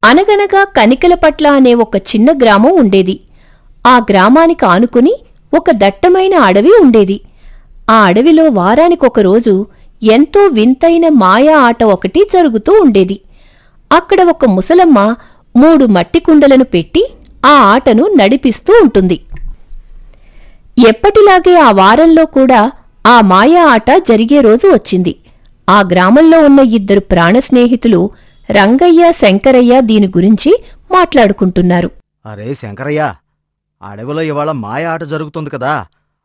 అనగనగా కనికలపట్ల అనే ఒక చిన్న గ్రామం ఉండేది. ఆ గ్రామానికి ఆనుకుని ఒక దట్టమైన అడవి ఉండేది. ఆ అడవిలో వారానికొకరోజు ఎంతో వింతైన మాయా ఆట ఒకటి జరుగుతూ ఉండేది. అక్కడ ఒక ముసలమ్మ 3 మట్టి కుండలను పెట్టి ఆ ఆటను నడిపిస్తూ ఉంటుంది. ఎప్పటిలాగే ఆ వారంలో కూడా ఆ మాయా ఆట జరిగే రోజు వచ్చింది. ఆ గ్రామంలో ఉన్న 2 ప్రాణస్నేహితులు రంగయ్య, శంకరయ్య దీని గురించి మాట్లాడుకుంటున్నారు. అరే శంకరయ్య, అడవిలో ఇవాళ మాయ ఆట జరుగుతుంది కదా,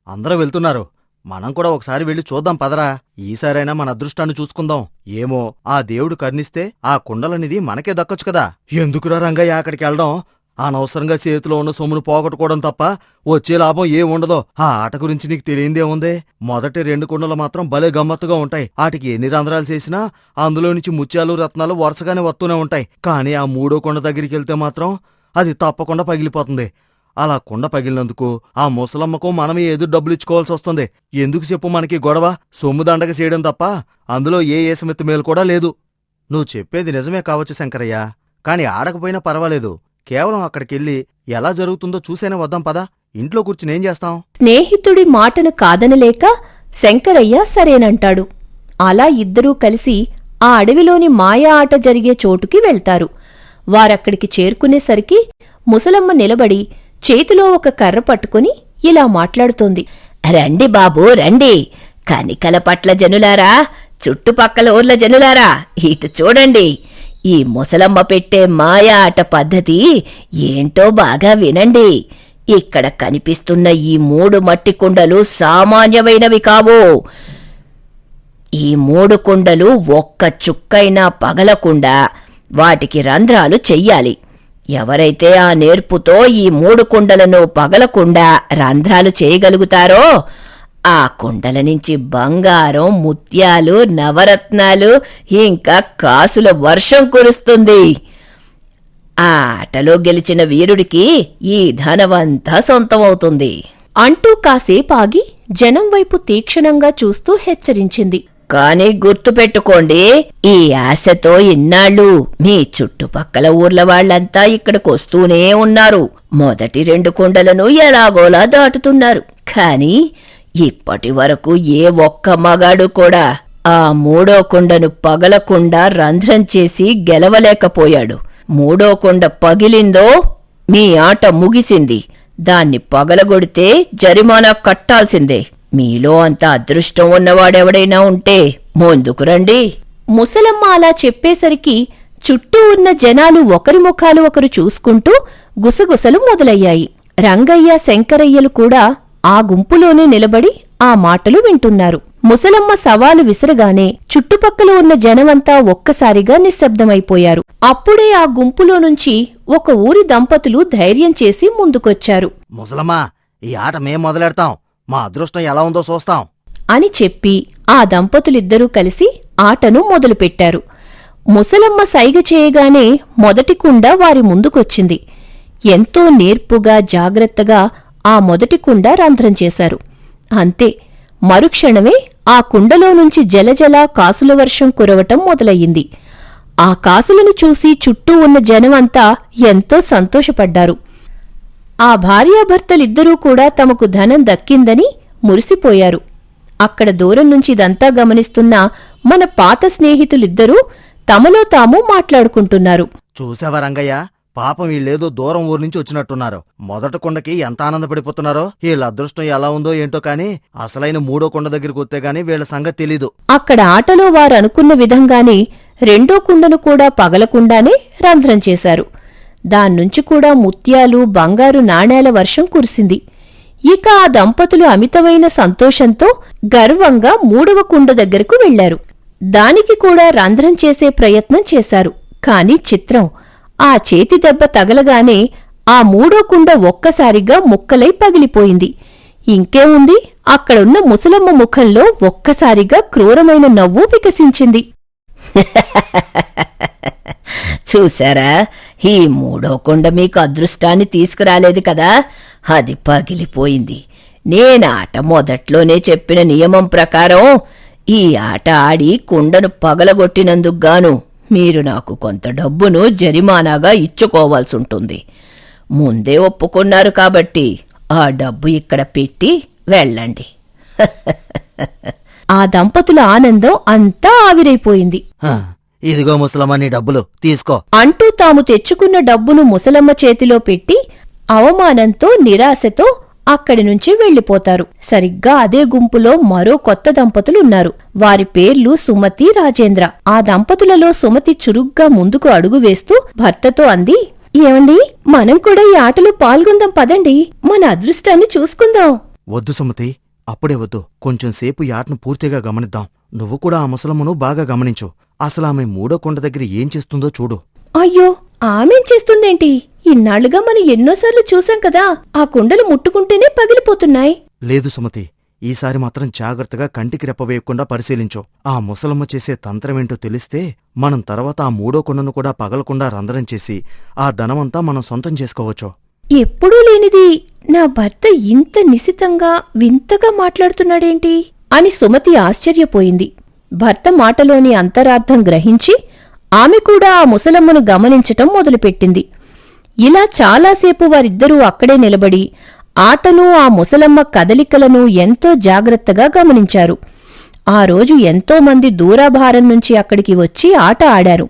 అందరూ వెళ్తున్నారు. మనం కూడా ఒకసారి వెళ్ళి చూద్దాం పదరా. ఈసారైనా మన అదృష్టాన్ని చూసుకుందాం. ఏమో ఆ దేవుడు కర్ణిస్తే ఆ కుండలనిది మనకే దక్కొచ్చు కదా. ఎందుకురా రంగయ్య అక్కడికి వెళ్ళడం? అనవసరంగా చేతిలో ఉన్న సొమ్మును పోగొట్టుకోవడం తప్ప వచ్చే లాభం ఏముండదో. ఆ ఆట గురించి నీకు తెలియందేముందే? మొదటి 2 కుండలు మాత్రం భలే గమ్మత్తుగా ఉంటాయి. వాటికి ఎన్ని రంధ్రాలు చేసినా అందులో నుంచి ముత్యాలు, రత్నాలు వరుసగానే వస్తూనే ఉంటాయి. కానీ ఆ 3వ కుండ దగ్గరికి వెళ్తే మాత్రం అది తప్పకుండా పగిలిపోతుంది. అలా కుండ పగిలినందుకు ఆ ముసలమ్మకు మనమే ఎదురు డబ్బులిచ్చుకోవాల్సి వస్తుంది. ఎందుకు చెప్పు మనకి గొడవ? సొమ్ము దండగ చేయడం తప్ప అందులో ఏ ఏసమెత్తు మేలు కూడా లేదు. నువ్వు చెప్పేది నిజమే కావచ్చు శంకరయ్య, కాని ఆడకపోయినా పర్వాలేదు. కేవలం అక్కడికెళ్ళి ఎలా జరుగుతుందో చూసేనే వద్దాం పదా. ఇంట్లో కూర్చునేం చేస్తాం? స్నేహితుడి మాటను కాదనలేక శంకరయ్య సరేనంటాడు. అలా ఇద్దరూ కలిసి ఆ అడవిలోని మాయా ఆట జరిగే చోటుకి వెళ్తారు. వారక్కడికి చేరుకునేసరికి ముసలమ్మ నిలబడి చేతిలో ఒక కర్ర పట్టుకుని ఇలా మాట్లాడుతోంది. రండి బాబూ రండి, కనికలపట్ల జనులారా, చుట్టుపక్కల ఊర్ల జనులారా, ఇటు చూడండి. ఈ ముసలమ్మ పెట్టే మాయా ఆట పద్ధతి ఏంటో బాగా వినండి. ఇక్కడ కనిపిస్తున్న ఈ 3 మట్టి కుండలు సామాన్యమైనవి కావు. ఈ 3 కుండలు ఒక్క చుక్కైనా పగలకుండా వాటికి రంధ్రాలు చెయ్యాలి. ఎవరైతే ఆ నేర్పుతో ఈ 3 కుండలను పగలకుండా రంధ్రాలు చేయగలుగుతారో ఆ కుండల నుంచి బంగారం, ముత్యాలు, నవరత్నాలు, ఇంకా కాసుల వర్షం కురుస్తుంది. ఆ ఆటలో గెలిచిన వీరుడికి ఈ ధనవంతా సొంతమవుతుంది అంటూ కాసేపాగి జనం వైపు తీక్షణంగా చూస్తూ హెచ్చరించింది. కాని గుర్తుపెట్టుకోండి, ఈ ఆశతో ఇన్నాళ్ళు మీ చుట్టుపక్కల ఊర్ల వాళ్లంతా ఇక్కడికొస్తూనే ఉన్నారు. మొదటి 2 కుండలను ఎలాగోలా దాటుతున్నారు. కాని ఇప్పటి వరకు ఏ ఒక్క మగాడు కూడా ఆ 3వ కుండను పగలకుండా రంధ్రం చేసి గెలవలేకపోయాడు. 3వ కుండ పగిలిందో మీ ఆట ముగిసింది. దాన్ని పగలగొడితే జరిమానా కట్టాల్సిందే. మీలో అంత అదృష్టం ఉన్నవాడెవడైనా ఉంటే ముందుకు రండి. ముసలమ్మ అలా చెప్పేసరికి చుట్టూ ఉన్న జనాలు ఒకరి ముఖాలు ఒకరు చూసుకుంటూ గుసగుసలు మొదలయ్యాయి. రంగయ్య, శంకరయ్యలు కూడా ఆ గుంపులోనే నిలబడి ఆ మాటలు వింటున్నారు. ముసలమ్మ సవాలు విసరగానే చుట్టుపక్కల ఉన్న జనమంతా ఒక్కసారిగా నిశ్శబ్దమైపోయారు. అప్పుడే ఆ గుంపులో నుంచి ఒక ఊరి దంపతులు ధైర్యం చేసి ముందుకొచ్చారు. ముసలమ్మా, ఈ ఆట మేం మొదలెడతాం. మా అదృష్టం ఎలా ఉందో చూస్తాం అని చెప్పి ఆ దంపతులిద్దరూ కలిసి ఆటను మొదలుపెట్టారు. ముసలమ్మ సైగ చేయగానే మొదటి కుండ వారి ముందుకొచ్చింది. ఎంతో నేర్పుగా, జాగ్రత్తగా ఆ మొదటి కుండ రంధ్రం చేశారు. అంతే, మరుక్షణమే ఆ కుండలో నుంచి జలజల కాసుల వర్షం కురవటం మొదలయ్యింది. ఆ కాసులను చూసి చుట్టూ ఉన్న జనమంతా ఎంతో సంతోషపడ్డారు. ఆ భార్యాభర్తలిద్దరూ కూడా తమకు ధనం దక్కిందని మురిసిపోయారు. అక్కడ దూరం నుంచి ఇదంతా గమనిస్తున్న మన పాత స్నేహితులిద్దరూ తమలో తాము మాట్లాడుకుంటున్నారు. చూసావా రంగయ్య, పాపం వీళ్ళేదో దూరం ఊరు నుంచి వచ్చినట్టున్నారు. మొదటి కుండకి ఎంత ఆనందపడిపోతున్నారో. వీళ్ళ అదృష్టం ఎలా ఉందో ఏంటో కాని అసలైన 3వ కుండ దగ్గరికి వస్తే గాని వీళ్ళ సంగతి తెలీదు. అక్కడ ఆటలో వారనుకున్న విధంగానే 2వ కుండను కూడా పగలకుండానే రంధ్రం చేశారు. దాన్నుంచి కూడా ముత్యాలు, బంగారు నాణేల వర్షం కురిసింది. ఇక ఆ దంపతులు అమితమైన సంతోషంతో గర్వంగా 3వ కుండ దగ్గరకు వెళ్లారు. దానికి కూడా రంధ్రం చేసే ప్రయత్నం చేశారు. కాని చిత్రం, ఆ చేతి దెబ్బ తగలగానే ఆ 3వ కుండ ఒక్కసారిగా ముక్కలై పగిలిపోయింది. ఇంకేముంది, అక్కడున్న ముసలమ్మ ముఖంలో ఒక్కసారిగా క్రూరమైన నవ్వు వికసించింది. చూశారా, ఈ 3వ కుండ మీకు అదృష్టాన్ని తీసుకురాలేదు కదా, అది పగిలిపోయింది. నేనాట మొదట్లోనే చెప్పిన నియమం ప్రకారం ఈ ఆట ఆడి కుండను పగలగొట్టినందుకుగాను మీరు నాకు కొంత డబ్బును జరిమానాగా ఇచ్చుకోవాల్సుంటుంది. ముందే ఒప్పుకున్నారు కాబట్టి ఆ డబ్బు ఇక్కడ పెట్టి వెళ్ళండి. ఆ దంపతుల ఆనందం అంతా ఆవిరైపోయింది. హ, ఇదిగో ముసలమ్మ నీ డబ్బులు తీసుకో. అంటూ తాము తెచ్చుకున్న డబ్బును ముసలమ్మ చేతిలో పెట్టి అవమానంతో నిరాశతో అక్కడి నుంచి వెళ్లిపోతారు. సరిగ్గా అదే గుంపులో మరో కొత్త దంపతులున్నారు. వారి పేర్లు సుమతి, రాజేంద్ర. ఆ దంపతులలో సుమతి చురుగ్గా ముందుకు అడుగు వేస్తూ భర్తతో అంది, ఏమండి, మనం కూడా ఈ ఆటలో పాల్గొందాం పదండి. మన అదృష్టాన్ని చూసుకుందాం. వద్దు సుమతి, అప్పుడే వద్దు. కొంచెం సేపు ఈ ఆటను పూర్తిగా గమనిద్దాం. నువ్వు కూడా ఆ ముసలమ్మను బాగా గమనించు. అసలు ఆమె మూడో కొండ దగ్గర ఏం చేస్తుందో చూడు. అయ్యో, ఆమెం చేస్తుందేంటి? ఇన్నాళ్లుగా మనం ఎన్నోసార్లు చూసాం కదా, ఆ కుండలు ముట్టుకుంటేనే పగిలిపోతున్నాయి. లేదు సుమతి, ఈసారి మాత్రం జాగ్రత్తగా కంటికి రెప్పవేయకుండా పరిశీలించు. ఆ ముసలమ్మ చేసే తంత్రమేంటో తెలిస్తే మనం తర్వాత ఆ మూడో కొండను కూడా పగలకుండా రంధ్రం చేసి ఆ ధనమంతా మనం సొంతం చేసుకోవచ్చు. ఎప్పుడూ లేనిది నా భర్త ఇంత నిశితంగా వింతగా మాట్లాడుతున్నాడేంటి అని సుమతి ఆశ్చర్యపోయింది. భర్త మాటలోని అంతరార్థం గ్రహించి ఆమె కూడా ఆ ముసలమ్మను గమనించటం మొదలుపెట్టింది. ఇలా చాలాసేపు వారిద్దరూ అక్కడే నిలబడి ఆటను, ఆ ముసలమ్మ కదలికలను ఎంతో జాగ్రత్తగా గమనించారు. ఆ రోజు ఎంతోమంది దూరాభారం నుంచి అక్కడికి వచ్చి ఆట ఆడారు.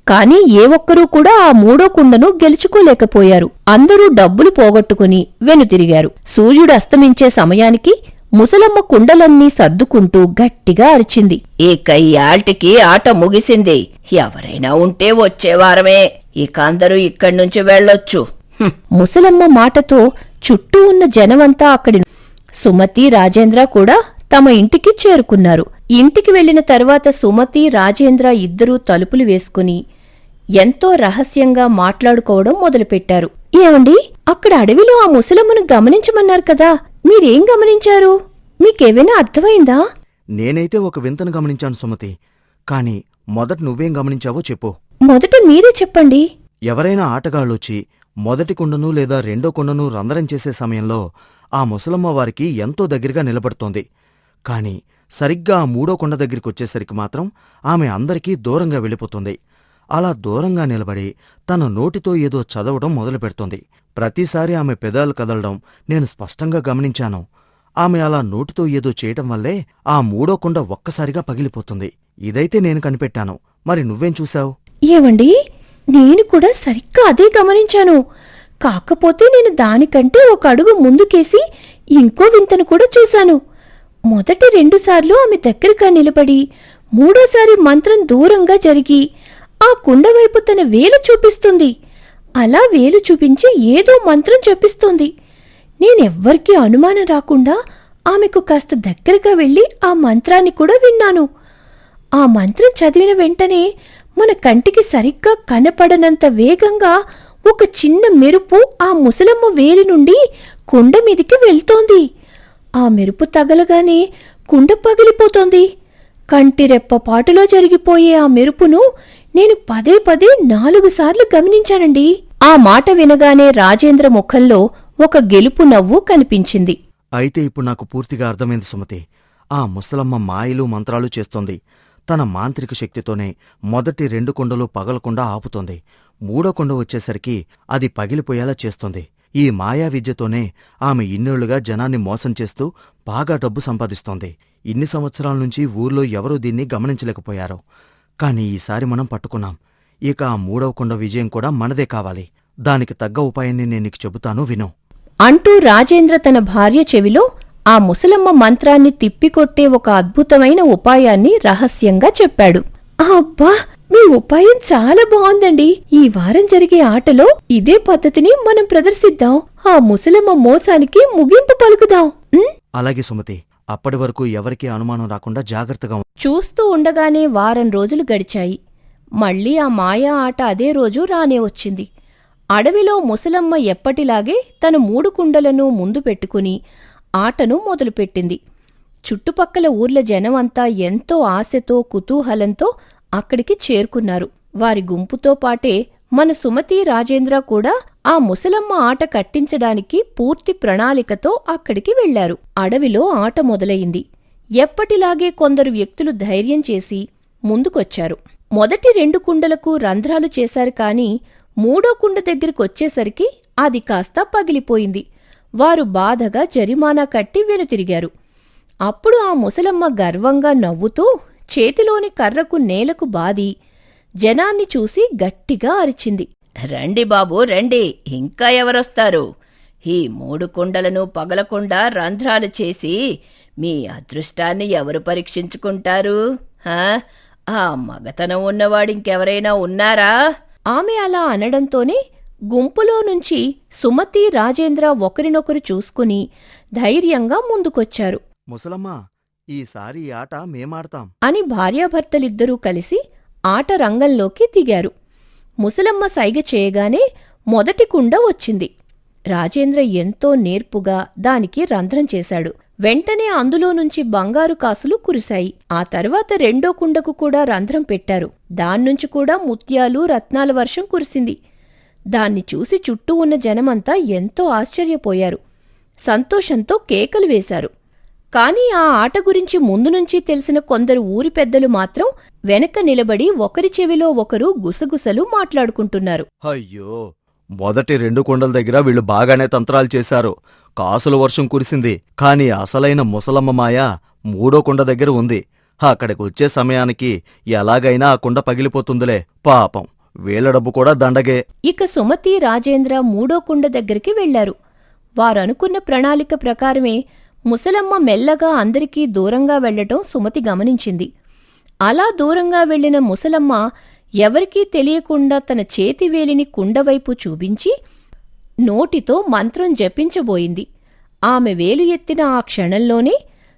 కాని ఏ ఒక్కరూ కూడా ఆ మూడో కుండను గెలుచుకోలేకపోయారు. అందరూ డబ్బులు పోగొట్టుకుని వెనుతిరిగారు. సూర్యుడు అస్తమించే సమయానికి ముసలమ్మ కుండలన్నీ సర్దుకుంటూ గట్టిగా అరిచింది, ఇక ఈ ఆల్టికి ఆట ముగిసింది. ఎవరైనా ఉంటే వచ్చేవారమే. ఇక అందరూ ఇక్కడ్నుంచి వెళ్ళొచ్చు. ముసలమ్మ మాటతో చుట్టూ ఉన్న జనమంతా అక్కడి సుమతి, రాజేంద్ర కూడా తమ ఇంటికి చేరుకున్నారు. ఇంటికి వెళ్లిన తర్వాత సుమతి, రాజేంద్ర ఇద్దరూ తలుపులు వేసుకుని ఎంతో రహస్యంగా మాట్లాడుకోవడం మొదలుపెట్టారు. ఏమండి, అక్కడ అడవిలో ఆ ముసలమ్మను గమనించమన్నారు కదా, మీరేం గమనించారు? మీకేమైనా అర్థమైందా? నేనైతే ఒక వింతను గమనించాను సుమతి. కాని మొదట నువ్వేం గమనించావో చెప్పు. మొదట మీరే చెప్పండి. ఎవరైనా ఆటగాళ్ళొచ్చి మొదటి కుండను లేదా రెండో కుండను రంధ్రం చేసే సమయంలో ఆ ముసలమ్మ వారికి ఎంతో దగ్గరగా నిలబడుతోంది. కాని సరిగ్గా ఆ మూడో కొండ దగ్గరికొచ్చేసరికి మాత్రం ఆమె అందరికీ దూరంగా వెళ్ళిపోతుంది. అలా దూరంగా నిలబడి తన నోటితో ఏదో చదవడం మొదలుపెడుతోంది. ప్రతిసారి ఆమె పెదాలు కదలడం నేను స్పష్టంగా గమనించాను. ఆమె అలా నోటితో ఏదో చేయటం వల్లే ఆ మూడో కొండ ఒక్కసారిగా పగిలిపోతుంది. ఇదైతే నేను కనిపెట్టాను. మరి నువ్వేం చూశావు? ఏవండి, నేను కూడా సరిగ్గా అదే గమనించాను. కాకపోతే నేను దానికంటే ఒక అడుగు ముందుకేసి ఇంకో వింతను కూడా చూశాను. మొదటి 2 సార్లు ఆమె దగ్గరగా నిలబడి మూడోసారి మంత్రం దూరంగా జరిగి ఆ కుండవైపు తన వేలు చూపిస్తుంది. అలా వేలు చూపించి ఏదో మంత్రం చెప్పిస్తుంది. నేనెవ్వరికీ అనుమానం రాకుండా ఆమెకు కాస్త దగ్గరగా వెళ్లి ఆ మంత్రాన్ని కూడా విన్నాను. ఆ మంత్రం చదివిన వెంటనే మన కంటికి సరిగ్గా కనపడనంత వేగంగా ఒక చిన్న మెరుపు ఆ ముసలమ్మ వేలి నుండి కుండ మీదికి వెళ్తోంది. ఆ మెరుపు తగలగానే కుండ పగిలిపోతోంది. కంటిరెప్ప పాటులో జరిగిపోయే ఆ మెరుపును నేను పదే 4 సార్లు గమనించానండి. ఆ మాట వినగానే రాజేంద్ర ముఖంలో ఒక గెలుపు నవ్వు కనిపించింది. అయితే ఇప్పుడు నాకు పూర్తిగా అర్థమైంది సుమతి. ఆ ముసలమ్మ మాయలు మంత్రాలు చేస్తోంది. తన మాంత్రిక శక్తితోనే మొదటి 2 కుండలు పగలకుండా ఆపుతోంది. మూడో కుండ వచ్చేసరికి అది పగిలిపోయేలా చేస్తోంది. ఈ మాయా విద్యతోనే ఆమె ఇన్నేళ్లుగా జనాన్ని మోసం చేస్తూ బాగా డబ్బు సంపాదిస్తోంది. ఇన్ని సంవత్సరాల నుంచి ఊర్లో ఎవరూ దీన్ని గమనించలేకపోయారు. కాని ఈసారి మనం పట్టుకున్నాం. ఇక ఆ మూడవ కుండ విజయం కూడా మనదే కావాలి. దానికి తగ్గ ఉపాయాన్ని నేను నీకు చెబుతాను, విను అంటూ రాజేంద్ర తన భార్య చెవిలో ఆ ముసలమ్మ మంత్రాన్ని తిప్పికొట్టే ఒక అద్భుతమైన ఉపాయాన్ని రహస్యంగా చెప్పాడు. అబ్బా, మీ ఉపాయం చాలా బావుందండి. ఈ వారం జరిగే ఆటలో ఇదే పద్ధతిని మనం ప్రదర్శిద్దాం. ఆ ముసలమ్మ మోసానికి ముగింపు పలుకుదాం. అలాగే సుమతి, అప్పటి వరకు ఎవరికీ అనుమానం రాకుండా జాగ్రత్తగా చూస్తూ ఉండగానే వారం రోజులు గడిచాయి. మళ్లీ ఆ మాయా ఆట అదే రోజు రానే వచ్చింది. అడవిలో ముసలమ్మ ఎప్పటిలాగే తన 3 కుండలను ముందు పెట్టుకుని ఆటను మొదలుపెట్టింది. చుట్టుపక్కల ఊర్ల జనమంతా ఎంతో ఆశతో కుతూహలంతో అక్కడికి చేరుకున్నారు. వారి గుంపుతో పాటే మన సుమతి, రాజేంద్ర కూడా ఆ ముసలమ్మ ఆట కట్టించడానికి పూర్తి ప్రణాళికతో అక్కడికి వెళ్లారు. అడవిలో ఆట మొదలయింది. ఎప్పటిలాగే కొందరు వ్యక్తులు ధైర్యం చేసి ముందుకొచ్చారు. మొదటి 2 కుండలకు రంధ్రాలు చేశారు కాని 3వ కుండ దగ్గరికొచ్చేసరికి అది కాస్త పగిలిపోయింది. వారు బాధగా జరిమానా కట్టి వెనుతిరిగారు. అప్పుడు ఆ ముసలమ్మ గర్వంగా నవ్వుతూ చేతిలోని కర్రకు నేలకు బాది జనాన్ని చూసి గట్టిగా అరిచింది. రండి బాబూ రండి, ఇంకా ఎవరొస్తారు? ఈ 3 కుండలను పగలకుండా రంధ్రాలు చేసి మీ అదృష్టాన్ని ఎవరు పరీక్షించుకుంటారు? ఆ మగతనం ఉన్నవాడింకెవరైనా ఉన్నారా? ఆమె అలా అనడంతోనే గుంపులో నుంచి సుమతి, రాజేంద్ర ఒకరినొకరు చూసుకుని ధైర్యంగా ముందుకొచ్చారు. ముసలమ్మా, ఈసారి ఈ ఆట మేమాడతాం అని భార్యాభర్తలిద్దరూ కలిసి ఆట రంగంలోకి దిగారు. ముసలమ్మ సైగ చేయగానే మొదటి కుండ వచ్చింది. రాజేంద్ర ఎంతో నేర్పుగా దానికి రంధ్రం చేశాడు. వెంటనే అందులో నుంచి బంగారు కాసులు కురిశాయి. ఆ తర్వాత 2వ కుండకు కూడా రంధ్రం పెట్టారు. దాన్నుంచి కూడా ముత్యాలు, రత్నాల వర్షం కురిసింది. దాన్ని చూసి చుట్టూ ఉన్న జనమంతా ఎంతో ఆశ్చర్యపోయారు. సంతోషంతో కేకలు వేశారు. కాని ఆ ఆట గురించి ముందునుంచి తెలిసిన కొందరు ఊరి పెద్దలు మాత్రం వెనక నిలబడి ఒకరి చెవిలో ఒకరు గుసగుసలు మాట్లాడుకుంటున్నారు. అయ్యో, మొదటి 2 కుండల దగ్గర వీళ్ళు బాగానే తంత్రాలు చేశారు. కాసుల వర్షం కురిసింది. కాని అసలైన ముసలమ్మ మాయ 3వ కుండ దగ్గర ఉంది. అక్కడికి వచ్చే సమయానికి ఎలాగైనా ఆ కుండ పగిలిపోతుందిలే. పాపం, వీళ్ళ డబ్బు కూడా దండగే. ఇక సుమతి, రాజేంద్ర 3వ కుండ దగ్గరికి వెళ్లారు. వారనుకున్న ప్రణాళిక ప్రకారమే ముసలమ్మ మెల్లగా అందరికీ దూరంగా వెళ్లటం సుమతి గమనించింది. అలా దూరంగా వెళ్లిన ముసలమ్మ ఎవరికీ తెలియకుండా తన చేతివేలిని కుండవైపు చూపించి నోటితో మంత్రం జపించబోయింది. ఆమె వేలు ఎత్తిన ఆ క్షణంలోనే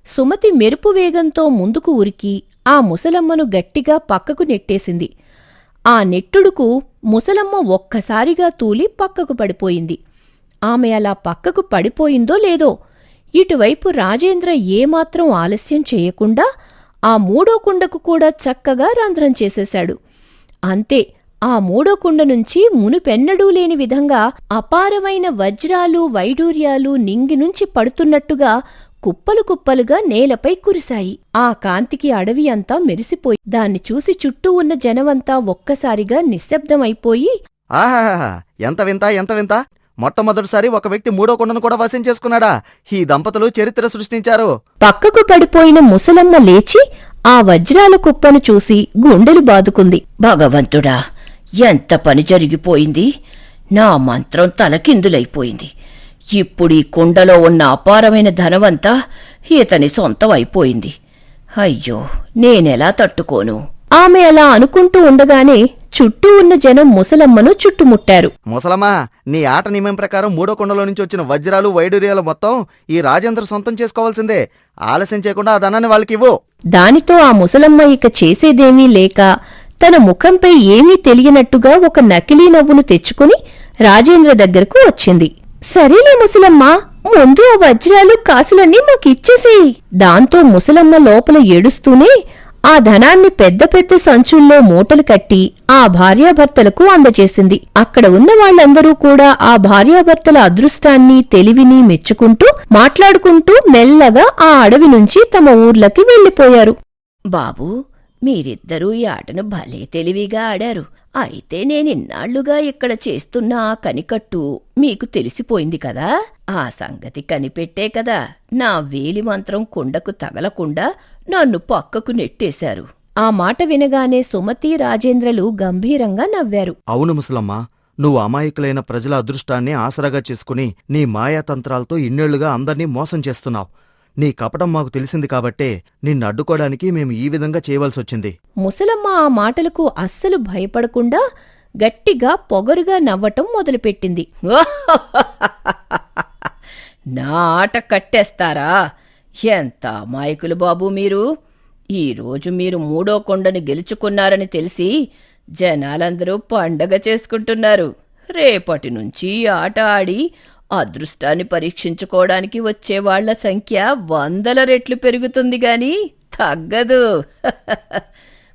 సుమతి మెరుపు వేగంతో ముందుకు ఉరికి ఆ ముసలమ్మను గట్టిగా పక్కకు నెట్టేసింది. ఆ నెట్టుడుకు ముసలమ్మ ఒక్కసారిగా తూలి పక్కకు పడిపోయింది. ఆమె అలా పక్కకు పడిపోయిందో లేదో ఇటువైపు రాజేంద్ర ఏమాత్రం ఆలస్యం చేయకుండా ఆ 3వ కుండకు కూడా చక్కగా రంధ్రం చేసేశాడు. అంతే, ఆ 3వ కుండ నుంచి మునుపెన్నడూ లేని విధంగా అపారమైన వజ్రాలు, వైడూర్యాలు నింగినుంచి పడుతున్నట్టుగా కుప్పలు కుప్పలుగా నేలపై కురిశాయి. ఆ కాంతికి అడవి అంతా మెరిసిపోయి దాన్ని చూసి చుట్టూ ఉన్న జనమంతా ఒక్కసారిగా నిశ్శబ్దమైపోయి, ఆహాహా, ఎంత వింత, ఎంత వింత! మొట్టమొదటిసారి ఒక వ్యక్తి 3వ కుండను కూడా వశం చేసుకున్నాడా? ఈ దంపతులు చరిత్ర సృష్టించారు. పక్కకు పడిపోయిన ముసలమ్మ లేచి ఆ వజ్రాల కుప్పను చూసి గుండెలు బాదుకుంది. భగవంతుడా, ఎంత పని జరిగిపోయింది! నా మంత్రం తలకిందులైపోయింది. ఇప్పుడీ కుండలో ఉన్న అపారమైన ధనవంతా ఇతని సొంతం అయిపోయింది. అయ్యో, నేనెలా తట్టుకోను? ఆమె అలా అనుకుంటూ ఉండగానే చుట్టూ ఉన్న జనం ముసలమ్మను చుట్టుముట్టారు. ముసలమ్మా, నీ ఆట నియమం ప్రకారం 3వ కుండలో నుంచి వచ్చిన వజ్రాలు, వైడూర్యాలు మొత్తం ఈ రాజేంద్ర సొంతం చేసుకోవాల్సిందే. ఆలస్యం చేయకుండా ఆ ధనాన్ని వాళ్ళకివ్వు. దానితో ఆ ముసలమ్మ ఇక చేసేదేమీ లేక తన ముఖంపై ఏమీ తెలియనట్టుగా ఒక నకిలీ నవ్వును తెచ్చుకుని రాజేంద్ర దగ్గరకు వచ్చింది. సరేలే ముసలమ్మ, ముందు ఆ వజ్రాలు, కాసులన్నీ మాకిచ్చేసేయి. దాంతో ముసలమ్మ లోపల ఏడుస్తూనే ఆ ధనాన్ని పెద్ద పెద్ద సంచుల్లో మూటలు కట్టి ఆ భార్యాభర్తలకు అందజేసింది. అక్కడ ఉన్న వాళ్ళందరూ కూడా ఆ భార్యాభర్తల అదృష్టాన్ని, తెలివిని మెచ్చుకుంటూ మాట్లాడుకుంటూ మెల్లగా ఆ అడవి నుంచి తమ ఊర్లకి వెళ్లిపోయారు. బాబూ, మీరిద్దరూ ఈ ఆటను భలే తెలివిగా ఆడారు. అయితే నేనిన్నాళ్లుగా ఇక్కడ చేస్తున్న ఆ కనికట్టు మీకు తెలిసిపోయింది కదా? ఆ సంగతి కనిపెట్టే కదా నా వేలి మంత్రం కుండకు తగలకుండా నన్ను పక్కకు నెట్టేశారు. ఆ మాట వినగానే సుమతి, రాజేంద్రలు గంభీరంగా నవ్వారు. అవును ముసలమ్మా, నువ్వు అమాయకులైన ప్రజల అదృష్టాన్ని ఆసరాగా చేసుకుని నీ మాయాతంత్రాలతో ఇన్నేళ్లుగా అందర్నీ మోసం చేస్తున్నావు. నీ కపటం మాకు తెలిసింది కాబట్టే నిన్ను అడ్డుకోవడానికి మేము ఈ విధంగా చేయవలసొచ్చింది. ముసలమ్మ ఆ మాటలకు అస్సలు భయపడకుండా గట్టిగా పొగరుగా నవ్వటం మొదలుపెట్టింది. నా ఆట కట్టేస్తారా? ఎంత అమాయకులు బాబూ మీరు! ఈరోజు మీరు 3వ కొండని గెలుచుకున్నారని తెలిసి జనాలందరూ పండగ చేసుకుంటున్నారు. రేపటి నుంచి ఆట ఆడి అదృష్టాన్ని పరీక్షించుకోవడానికి వచ్చేవాళ్ల సంఖ్య 100 రెట్లు పెరుగుతుంది గాని తగ్గదు.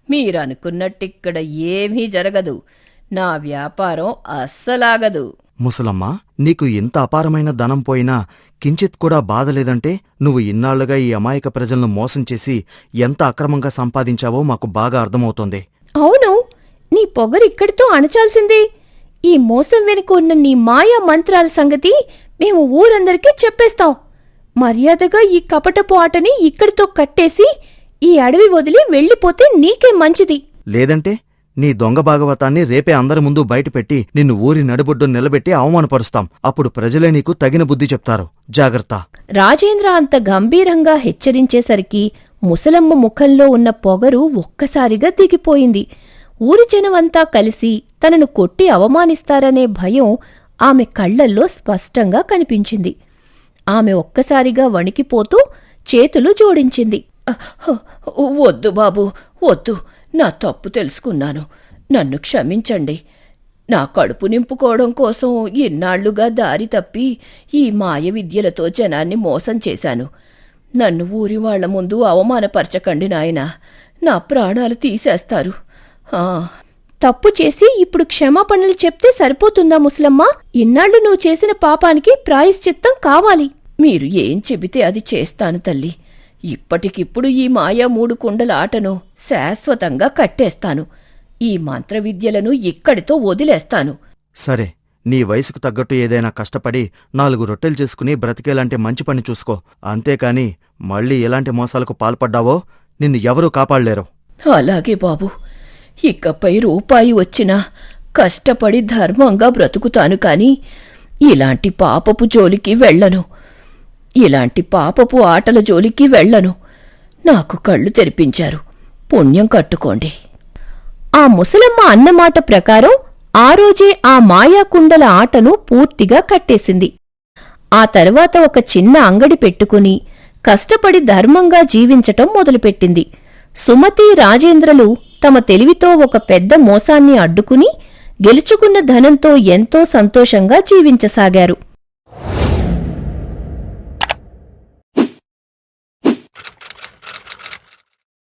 మీరనుకున్నట్టిక్కడ ఏమీ జరగదు. నా వ్యాపారం అస్సలాగదు. ముసలమ్మా, నీకు ఇంత అపారమైన ధనం పోయినా కించిత్ కూడా బాధలేదంటే నువ్వు ఇన్నాళ్లుగా ఈ అమాయక ప్రజలను మోసం చేసి ఎంత అక్రమంగా సంపాదించావో మాకు బాగా అర్థమవుతోంది. అవును, నీ పొగరిక్కడితో అణచాల్సిందే. ఈ మోసం వెనుక ఉన్న నీ మాయా మంత్రాల సంగతి మేము ఊరందరికీ చెప్పేస్తాం. మర్యాదగా ఈ కపటపు ఆటని ఇక్కడితో కట్టేసి ఈ అడవి వదిలి వెళ్ళిపోతే నీకే మంచిది. లేదంటే నీ దొంగ భాగవతాన్ని రేపే అందరి ముందు బయటపెట్టి నిన్ను ఊరి నడిబొడ్డును నిలబెట్టి అవమానపరుస్తాం. అప్పుడు ప్రజలే నీకు తగిన బుద్ధి చెప్తారు. జాగ్రత్త. రాజేంద్ర అంత గంభీరంగా హెచ్చరించేసరికి ముసలమ్మ ముఖంలో ఉన్న పొగరు ఒక్కసారిగా దిగిపోయింది. ఊరి జనమంతా కలిసి తనను కొట్టి అవమానిస్తారనే భయం ఆమె కళ్లల్లో స్పష్టంగా కనిపించింది. ఆమె ఒక్కసారిగా వణికిపోతూ చేతులు జోడించింది. వద్దు బాబూ, వద్దు. నా తప్పు తెలుసుకున్నాను. నన్ను క్షమించండి. నా కడుపు నింపుకోవడం కోసం ఇన్నాళ్లుగా దారి తప్పి ఈ మాయ విద్యలతో జనాన్ని మోసం చేశాను. నన్ను ఊరి వాళ్ల ముందు అవమానపరచకండి నాయనా. నా ప్రాణాలు తీసేస్తారు. తప్పు చేసి ఇప్పుడు క్షమాపణలు చెప్తే సరిపోతుందా ముసలమ్మ? ఇన్నాళ్లు నువ్వు చేసిన పాపానికి ప్రాయశ్చిత్తం కావాలి. మీరు ఏం చెబితే అది చేస్తాను తల్లి. ఇప్పటికిప్పుడు ఈ మాయా 3 కుండల ఆటను శాశ్వతంగా కట్టేస్తాను. ఈ మంత్రవిద్యలను ఇక్కడితో వదిలేస్తాను. సరే, నీ వయసుకు తగ్గట్టు ఏదైనా కష్టపడి 4 రొట్టెలు చేసుకుని బ్రతికేలాంటి మంచి పని చూసుకో. అంతేకాని మళ్ళీ ఎలాంటి మోసాలకు పాల్పడ్డావో నిన్ను ఎవరూ కాపాడలేరు. అలాగే బాబు. ఇకపై రూపాయి వచ్చినా కష్టపడి ధర్మంగా బ్రతుకుతాను కాని ఇలాంటి పాపపు జోలికి వెళ్లను. ఇలాంటి పాపపు ఆటల జోలికి వెళ్లను. నాకు కళ్ళు తెరిపించారు. పుణ్యం కట్టుకోండి. ఆ ముసలమ్మ అన్నమాట ప్రకారం ఆ రోజే ఆ మాయాకుండల ఆటను పూర్తిగా కట్టేసింది. ఆ తర్వాత ఒక చిన్న అంగడి పెట్టుకుని కష్టపడి ధర్మంగా జీవించటం మొదలుపెట్టింది. సుమతి, రాజేంద్రలు తమ తెలివితో ఒక పెద్ద మోసాన్ని అడ్డుకుని గెలుచుకున్న ధనంతో ఎంతో సంతోషంగా జీవించసాగారు.